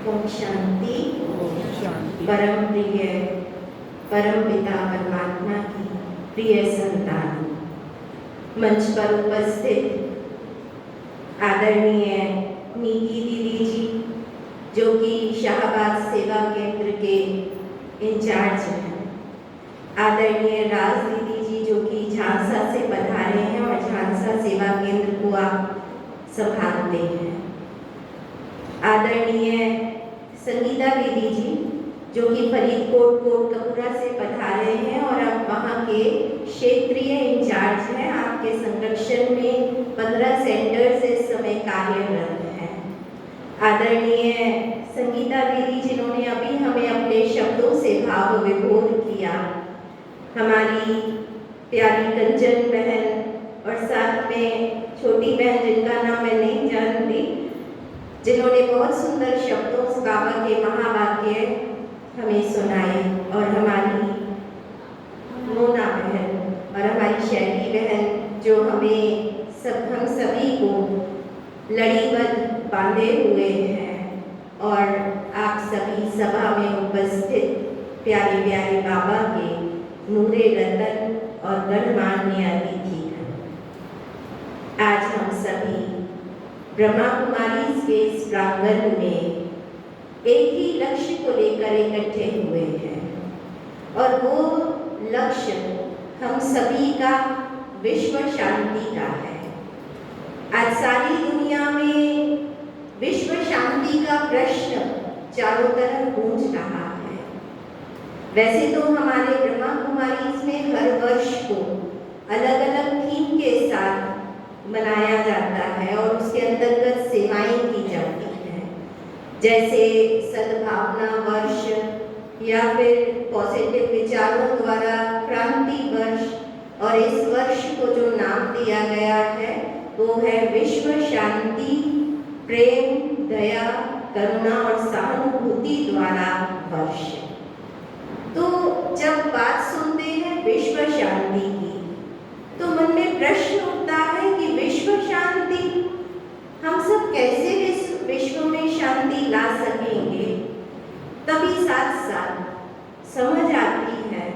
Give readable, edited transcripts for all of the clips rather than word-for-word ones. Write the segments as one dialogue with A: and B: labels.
A: ओम शांति।
B: ओम शांति।
A: परम प्रिय परम पिता परमात्मा की प्रिय संतान, मंच पर उपस्थित आदरणीय नीति दीदी जी, जो कि शाहबाद सेवा केंद्र के इंचार्ज हैं, आदरणीय राज दीदी जी, जो कि झांसा से पधारे हैं और झांसा सेवा केंद्र को आप संभालते हैं, आदरणीय संगीता दीदी जी, जो कि फरीदकोट कोटकपुरा से पधारे हैं और अब वहाँ के क्षेत्रीय इंचार्ज हैं। आपके संरक्षण में 15 सेंटर्स इस समय कार्यरत हैं। आदरणीय संगीता दीदी, जिन्होंने अभी हमें अपने शब्दों से भाव विभोर किया, हमारी प्यारी कंचन बहन और साथ में छोटी बहन जिनका नाम मैं नहीं जानती, जिन्होंने बहुत सुंदर शब्दों से बाबा के महावाक्य हमें सुनाए, और हमारी मोना बहन और हमारी शैली बहन, जो हम सभी को लड़ीबद्ध बांधे हुए हैं, और आप सभी सभा में उपस्थित प्यारे प्यारे बाबा के नूरे रतन और गणमान्य अतिथि हैं। आज हम सभी ब्रह्मा कुमारी के इस प्रांगण में एक ही लक्ष्य को लेकर इकट्ठे हुए हैं, और वो लक्ष्य हम सभी का विश्व शांति का है। आज सारी दुनिया में विश्व शांति का प्रश्न चारों तरफ गूंज रहा है। वैसे तो हमारे ब्रह्मा कुमारी में हर वर्ष को अलग अलग थीम के साथ मनाया जाता है और उसके अंतर्गत सेवाएं की जाती हैं, जैसे सद्भावना वर्ष या फिर पॉजिटिव विचारों द्वारा क्रांति वर्ष, और इस वर्ष को जो नाम दिया गया है वो है विश्व शांति, प्रेम, दया, करुणा और सहानुभूति द्वारा वर्ष। तो जब बात सुनते हैं विश्व शांति की, तो मन में प्रश्न उठता है कि विश्व शांति, हम सब कैसे विश्व में शांति ला सकेंगे। तभी साथ साथ समझ आती है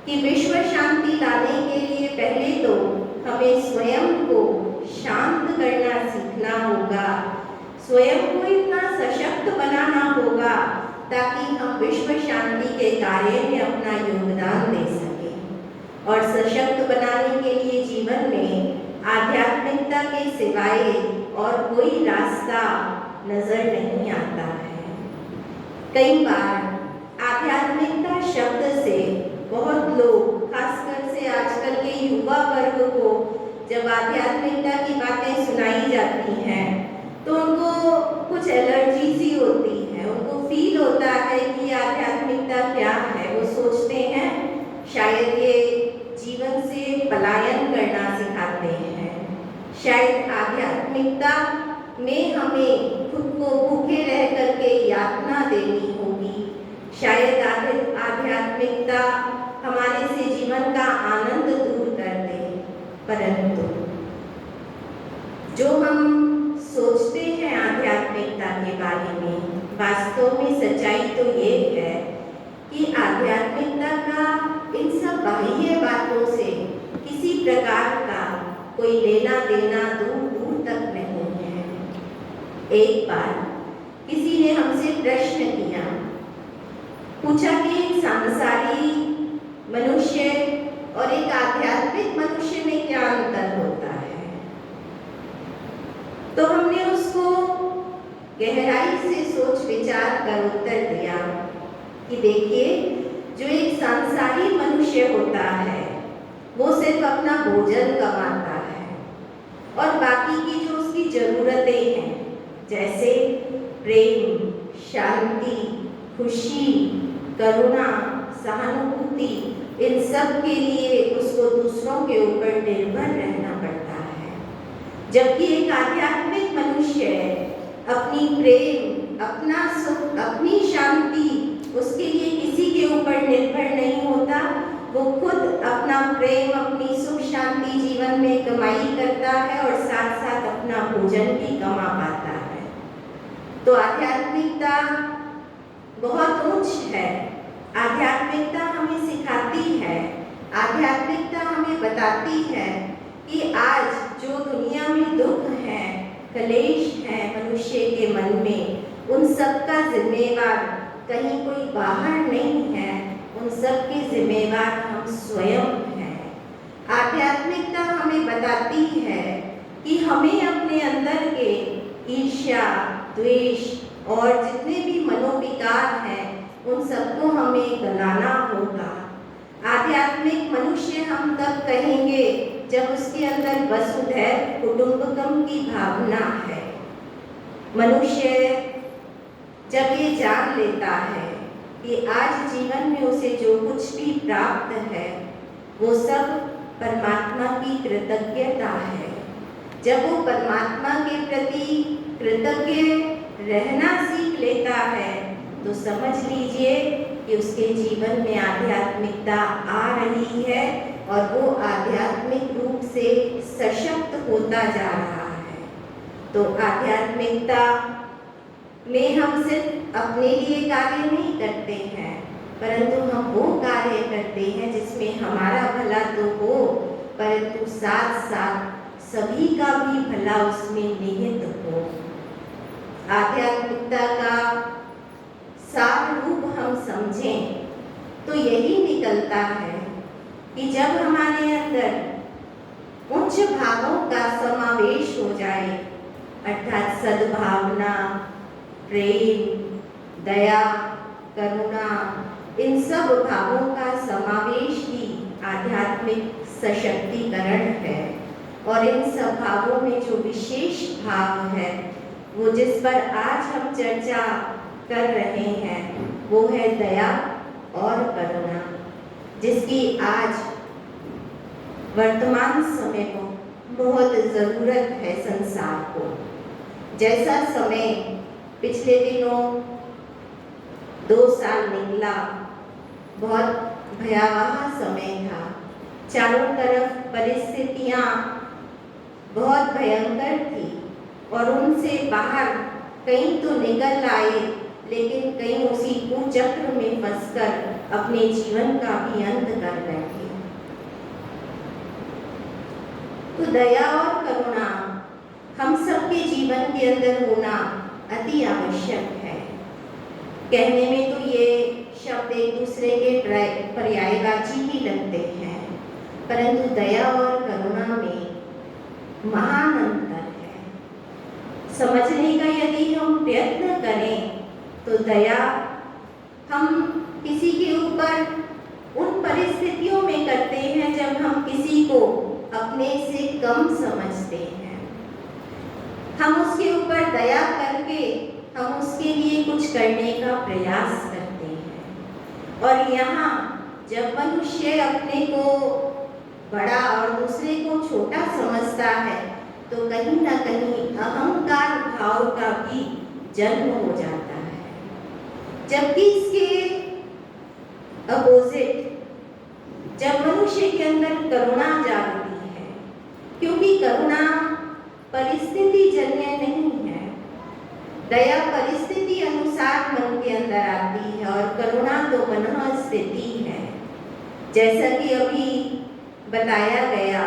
A: कि विश्व शांति लाने के लिए पहले तो हमें स्वयं को शांत करना सीखना होगा, स्वयं को इतना सशक्त बनाना होगा ताकि हम विश्व शांति के कार्य में अपना योगदान दे सकें। और सशक्त बनाने के लिए जीवन में आध्यात्मिकता के सिवाय और कोई रास्ता नजर नहीं आता है। कई बार आध्यात्मिकता शब्द से बहुत लोग, खासकर से आजकल के युवा वर्ग को, जब आध्यात्मिकता की बातें सुनाई जाती हैं तो उनको कुछ एलर्जी सी होती है, उनको फील होता है कि आध्यात्मिकता क्या है। वो सोचते हैं शायद ये जीवन से पलायन करना सिखाते हैं, शायद आध्यात्मिकता में हमें खुद को भूखे रह करके यातना देनी होगी, शायद आध्यात्मिकता हमारे से जीवन का आनंद दूर कर दे। परंतु जो हम सोचते हैं आध्यात्मिकता के बारे में, वास्तव में सच्चाई तो ये है कि आध्यात्मिकता का इन सब बाह्य बातों से किसी प्रकार का कोई लेना देना दूर दूर तक नहीं है। एक बार किसी ने हमसे प्रश्न किया, पूछा कि सांसारिक मनुष्य और एक आध्यात्मिक मनुष्य में क्या अंतर होता है। तो हमने उसको गहराई से सोच विचार कर उत्तर दिया कि देखिए, जो एक सांसारिक मनुष्य होता है वो सिर्फ अपना भोजन कमाता है, और बाकी की जो उसकी जरूरतें हैं, जैसे प्रेम, शांति, खुशी, करुणा, सहानुभूति, इन सब के लिए उसको दूसरों के ऊपर निर्भर रहना पड़ता है। जबकि एक आध्यात्मिक मनुष्य अपनी प्रेम, अपना सुख, अपनी शांति, उसके लिए किसी के ऊपर निर्भर नहीं होता। वो खुद अपना प्रेम, अपनी सुख शांति जीवन में कमाई करता है और साथ साथ अपना भोजन भी कमा पाता है। तो आध्यात्मिकता बहुत उच्च है। आध्यात्मिकता हमें सिखाती है, आध्यात्मिकता हमें बताती है कि आज जो दुनिया में दुख है, कलेश है मनुष्य के मन में, उन सब का जिम्मेवार कहीं कोई बाहर नहीं है, उन सब के जिम्मेवार हम स्वयं हैं। आध्यात्मिकता हमें बताती है कि हमें अपने अंदर के ईर्ष्या, द्वेष और जितने भी मनोविकार हैं उन सबको हमें गलाना होगा। आध्यात्मिक मनुष्य हम तब कहेंगे जब उसके अंदर वसुधैव कुटुंबकम की भावना है। मनुष्य जब ये जान लेता है कि आज जीवन में उसे जो कुछ भी प्राप्त है वो सब परमात्मा की कृतज्ञता है, जब वो परमात्मा के प्रति कृतज्ञ रहना सीख लेता है तो समझ लीजिए कि उसके जीवन में आध्यात्मिकता आ रही है और वो आध्यात्मिक रूप से सशक्त होता जा रहा है। तो आध्यात्मिकता में हम सिर्फ अपने लिए कार्य नहीं करते हैं, परंतु हम वो कार्य करते हैं जिसमें हमारा भला तो हो, परंतु साथ साथ सभी का भी भला उसमें निहित हो। आध्यात्मिकता का सार रूप हम समझें तो यही निकलता है कि जब हमारे अंदर उच्च भावों का समावेश हो जाए, अर्थात सद्भावना, प्रेम, दया, करुणा, इन सब भावों का समावेश ही आध्यात्मिक सशक्तिकरण है। और इन सब भावों में जो विशेष भाव है वो जिस पर आज हम चर्चा कर रहे हैं वो है दया और करुणा, जिसकी आज वर्तमान समय में बहुत ज़रूरत है संसार को। जैसा समय पिछले दिनों 2 साल निकला, बहुत भयावह समय था, चारों तरफ परिस्थितियाँ बहुत भयंकर थी और उनसे बाहर कहीं तो निकल आए, लेकिन कहीं उसी कुचक्र में फंसकर अपने जीवन का भी अंत कर बैठे। तो दया और करुणा हम सबके जीवन के अंदर होना अति आवश्यक है। कहने में तो ये शब्द एक दूसरे के पर्यायवाची ही लगते हैं, परंतु दया और करुणा में महान अंतर है। समझने का यदि हम प्रयत्न करें तो दया हम किसी के ऊपर उन परिस्थितियों में करते हैं जब हम किसी को अपने से कम समझते हैं। हम उसके ऊपर दया करके हम उसके लिए कुछ करने का प्रयास करते हैं। और यहाँ जब मनुष्य अपने को बड़ा और दूसरे को छोटा समझता है तो कहीं ना कहीं अहंकार भाव का भी जन्म हो जाता है। जबकि इसके अपोजिट जब मनुष्य के अंदर करुणा जागती है, क्योंकि करुणा परिस्थिति जन्य नहीं है, दया परिस्थिति अनुसार मन के अंदर आती है और करुणा तो मनः स्थिति है। जैसा कि अभी बताया गया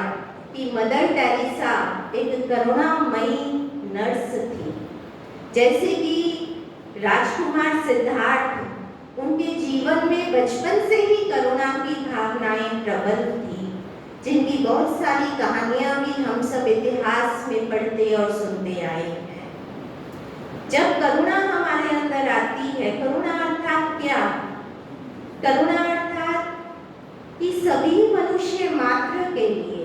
A: कि मदर टेरेसा एक करुणामयी नर्स थी, जैसे कि राजकुमार सिद्धार्थ उनके जीवन में बचपन से ही करुणा की भावनाएं प्रबल थी, जिनकी बहुत सारी कहानियां भी हम सब इतिहास में पढ़ते और सुनते आए हैं। जब करुणा हमारे अंदर आती है, करुणा अर्थात क्या? करुणा अर्थात कि सभी मनुष्य मात्र के लिए,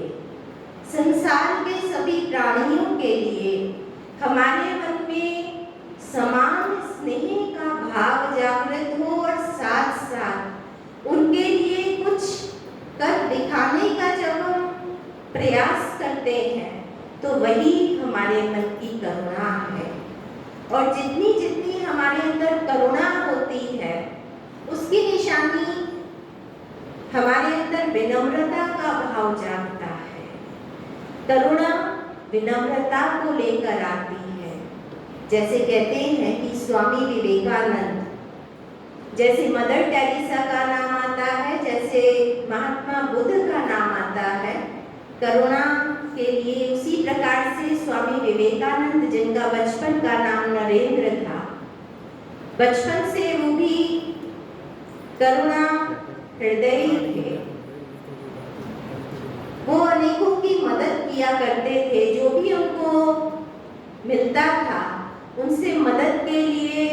A: संसार के सभी प्राणियों के लिए हमारे मन में समान स्नेह का भाव जागृत हो और साथ साथ उनके लिए कुछ कर दिखाने का जब हम प्रयास करते हैं तो वही हमारे मन की करुणा है। और जितनी जितनी हमारे अंदर करुणा होती है उसकी निशानी हमारे अंदर विनम्रता का भाव जागता है। करुणा विनम्रता को लेकर आती है। जैसे कहते हैं कि स्वामी विवेकानंद, जैसे मदर टेरेसा का नाम आता है, जैसे महात्मा बुद्ध का नाम आता है करुणा के लिए, उसी प्रकार से स्वामी विवेकानंद, जिनका बचपन का नाम नरेंद्र था, बचपन से वो भी करुणा हृदय थे। वो अनेकों की मदद किया करते थे, जो भी उनको मिलता था उनसे मदद के लिए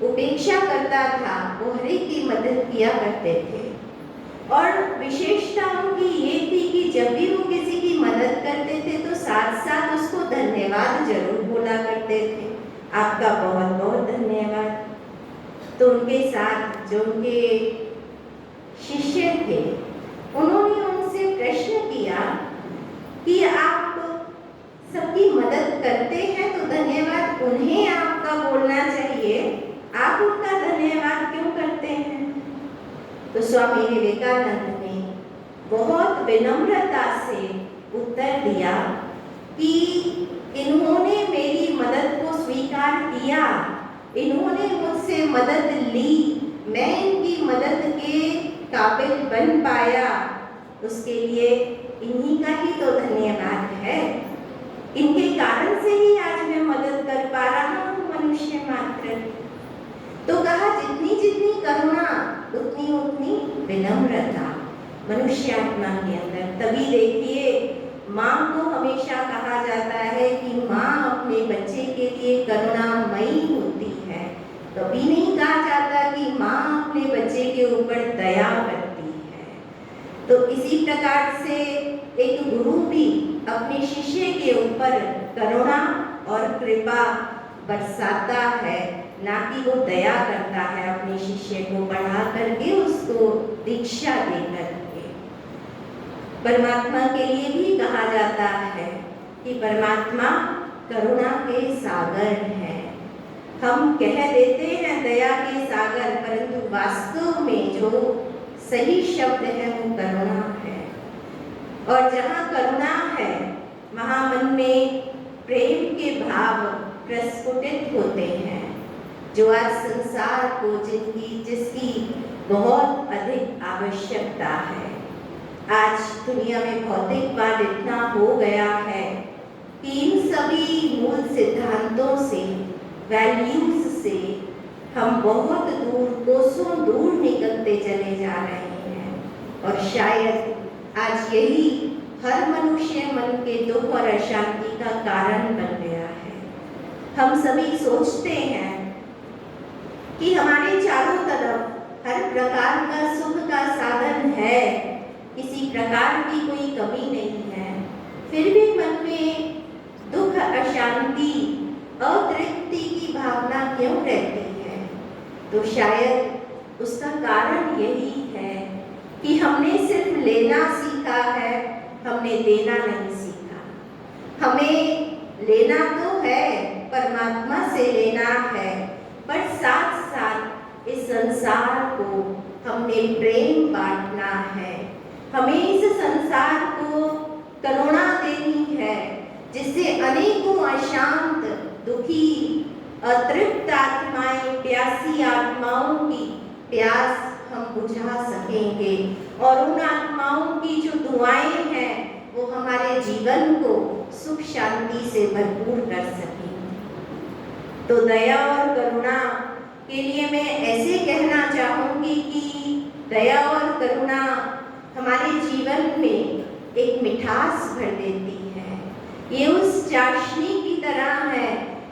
A: उपेक्षा करता था, वो हर एक की मदद किया करते थे। और विशेषता उनकी ये थी कि जब भी वो किसी की मदद करते थे तो साथ साथ उसको धन्यवाद जरूर बोला करते थे, आपका बहुत बहुत धन्यवाद। तो उनके साथ जो उनके शिष्य थे, उन्होंने उनसे प्रश्न किया कि आप सबकी मदद करते हैं तो धन्यवाद उन्हें आपका बोलना चाहिए, आप उनका धन्यवाद क्यों करते हैं? तो स्वामी विवेकानंद ने बहुत विनम्रता से उत्तर दिया कि इन्होंने मेरी मदद को स्वीकार किया, इन्होंने मुझसे मदद ली, मैं इनकी मदद के काबिल बन पाया, उसके लिए इन्हीं का ही तो धन्यवाद है। इनके कारण से ही आज मैं मदद कर पा रहा हूँ मनुष्य मात्र। तो कहा जितनी जितनी करुणा उतनी उतनी विनम्रता मनुष्य आत्मा के अंदर। तभी देखिए माँ को हमेशा कहा जाता है कि माँ अपने बच्चे के लिए करुणामयी होती है, कभी नहीं कहा जाता कि माँ अपने बच्चे के ऊपर दया करती है। तो इसी प्रकार से एक गुरु भी अपने शिष्य के ऊपर करुणा और कृपा बरसाता है, ना कि वो दया करता है अपने शिष्य को पढ़ा करके, उसको दीक्षा दे करके। परमात्मा के लिए भी कहा जाता है कि परमात्मा करुणा के सागर हैं। हम कह देते हैं दया के सागर, परंतु वास्तव में जो सही शब्द है वो करुणा है। और जहाँ करुणा है वहाँ मन में प्रेम के भाव प्रस्फुटित होते हैं, जो आज संसार को जिसकी बहुत अधिक आवश्यकता है। आज दुनिया में भौतिकवाद इतना हो गया है कि इन सभी मूल सिद्धांतों से, वैल्यूज से हम बहुत दूर, कोसों दूर निकलते चले जा रहे हैं। और शायद आज यही हर मनुष्य मन के दुख और अशांति का कारण बन गया है। हम सभी सोचते हैं कि हमारे चारों तरफ हर प्रकार का सुख का साधन है, किसी प्रकार की कोई कमी नहीं है, फिर भी मन में दुख, अशांति, अतृप्ति की भावना क्यों रहती है? तो शायद उसका कारण यही है कि हमने सिर्फ लेना सीखा है, हमने देना नहीं सीखा। हमें लेना तो है, परमात्मा से लेना है, पर साथ साथ इस संसार को हमने प्रेम बांटना है। हमें इस संसार को करुणा देनी है, जिससे अनेकों अशांत, दुखी, अतृप्त आत्माएं, प्यासी आत्माओं की प्यास हम बुझा सकेंगे और उन आत्माओं की जो दुआएं हैं वो हमारे जीवन को सुख शांति से भरपूर कर सकेंगे। तो दया और करुणा के लिए मैं ऐसे कहना चाहूँगी कि दया और करुणा हमारे जीवन में एक मिठास भर देती है। ये उस चाशनी की तरह है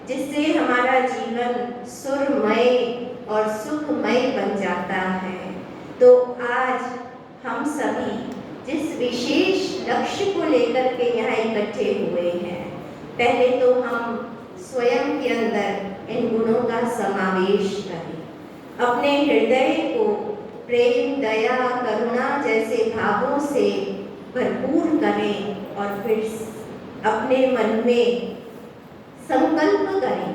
A: जिससे हमारा जीवन सुरमय और सुखमय बन जाता है। तो आज हम सभी जिस विशेष लक्ष्य को लेकर के यहाँ इकट्ठे हुए हैं, पहले तो हम स्वयं के अंदर इन गुणों का समावेश करें, अपने हृदय को प्रेम, दया, करुणा जैसे भावों से भरपूर करें और फिर अपने मन में संकल्प करें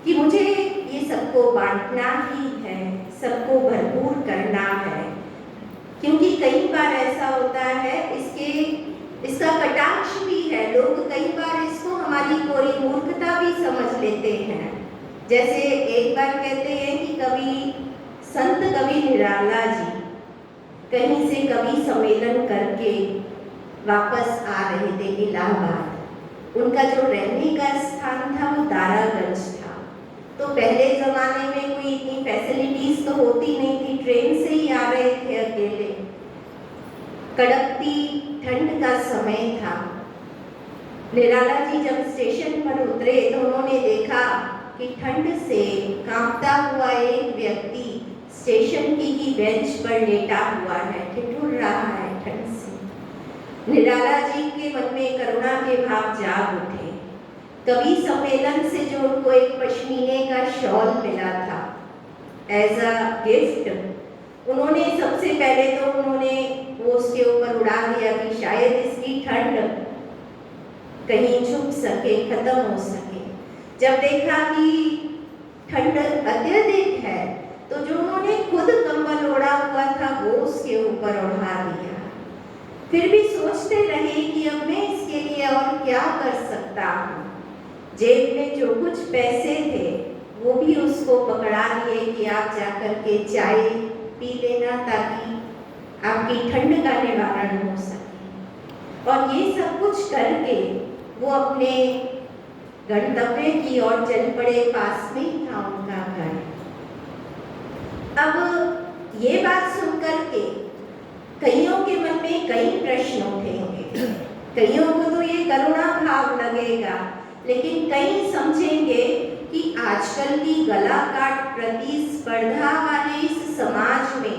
A: कि मुझे ये सबको बांटना ही है, सबको भरपूर करना है। क्योंकि कई बार ऐसा होता है, इसका कटाक्ष भी है, लोग कई बार इसको हमारी कोई मूर्खता भी समझ लेते हैं। जैसे एक बार कहते हैं कि कभी संत कवि निराला जी कहीं से कवि सम्मेलन करके वापस आ रहे थे इलाहाबाद। उनका जो रहने का स्थान था वो दारागंज था। तो पहले ज़माने में कोई इतनी फैसिलिटीज तो होती नहीं थी, ट्रेन से ही आ रहे थे अकेले। कड़कती ठंड का समय था। निराला जी जब स्टेशन पर उतरे तो उन्होंने देखा कि ठंड से कांपता हुआ एक व्यक्ति स्टेशन की ही बेंच पर लेटा हुआ है, ठिठुर रहा है ठंड से। निराला जी के मन में करुणा के भाव जाग उठे। कवि सम्मेलन से जो उनको एक पश्मीने का शॉल मिला था एज अ गिफ्ट, उन्होंने सबसे पहले तो वो उसके ऊपर उड़ा दिया कि शायद इसकी ठंड कहीं छुप सके, खत्म हो सके। जब देखा कि ठंड अत्यधिक है तो जो उन्होंने खुद कंबल ओढ़ा हुआ था वो उसके ऊपर ओढ़ा दिया। फिर भी सोचते रहे कि अब मैं इसके लिए और क्या कर सकता हूँ। जेब में जो कुछ पैसे थे वो भी उसको पकड़ा दिए कि आप जाकर के चाय पी लेना ताकि आपकी ठंड का निवारण हो सके। और ये सब कुछ करके वो अपने गंतव्य की ओर चल पड़े। पास में ही था उनका घर। अब ये बात सुनकर के कईयों के मन में कई प्रश्न उठेंगे। कईयों को तो ये करुणा भाव लगेगा, लेकिन कई समझेंगे कि आजकल की गला काट प्रतिस्पर्धा वाले इस समाज में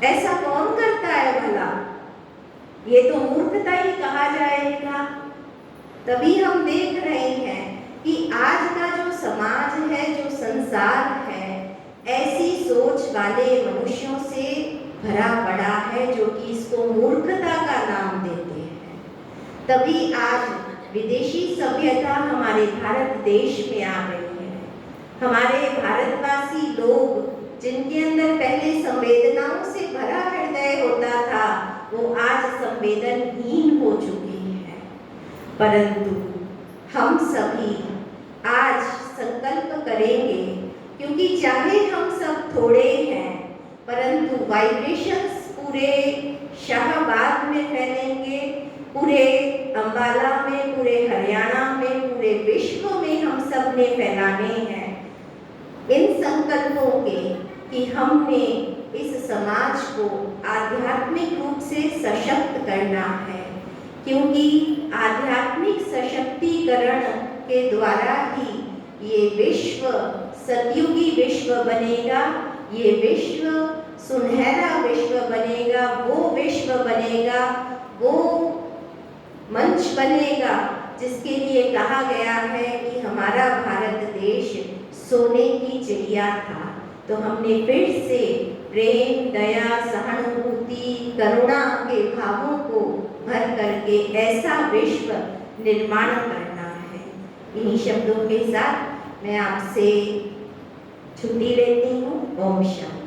A: ऐसा कौन करता है भला? ये तो मूर्खता ही कहा जाएगा। तभी हम देख रहे हैं कि आज का जो समाज है, जो संसार है, ऐसी सोच वाले मनुष्यों से भरा पड़ा है जो कि इसको मूर्खता का नाम देते हैं। तभी आज विदेशी सभ्यता हमारे भारत देश में आ गई है। हमारे भारतवासी लोग जिनके अंदर पहले संवेदनाओं से भरा हृदय होता था वो आज संवेदनहीन हो चुके हैं। परंतु हम सभी आज संकल्प करेंगे, क्योंकि चाहे हम सब थोड़े हैं परंतु वाइब्रेशंस पूरे शाहबाद में फैलेंगे, पूरे अंबाला में, पूरे हरियाणा में, पूरे विश्व में हम सब ने फैलाने हैं इन संकल्पों के कि हमने इस समाज को आध्यात्मिक रूप से सशक्त करना है। क्योंकि आध्यात्मिक सशक्तिकरण के द्वारा ही ये विश्व सतयुगी विश्व बनेगा, ये विश्व सुनहरा विश्व बनेगा, वो विश्व बनेगा, वो मंच बनेगा जिसके लिए कहा गया है कि हमारा भारत देश सोने की चिड़िया था। तो हमने फिर से प्रेम, दया, सहानुभूति, करुणा के भावों को भर करके ऐसा विश्व निर्माण करना है। इन्हीं शब्दों के साथ मैं आपसे छुट्टी लेती हूँ। ओम शांति।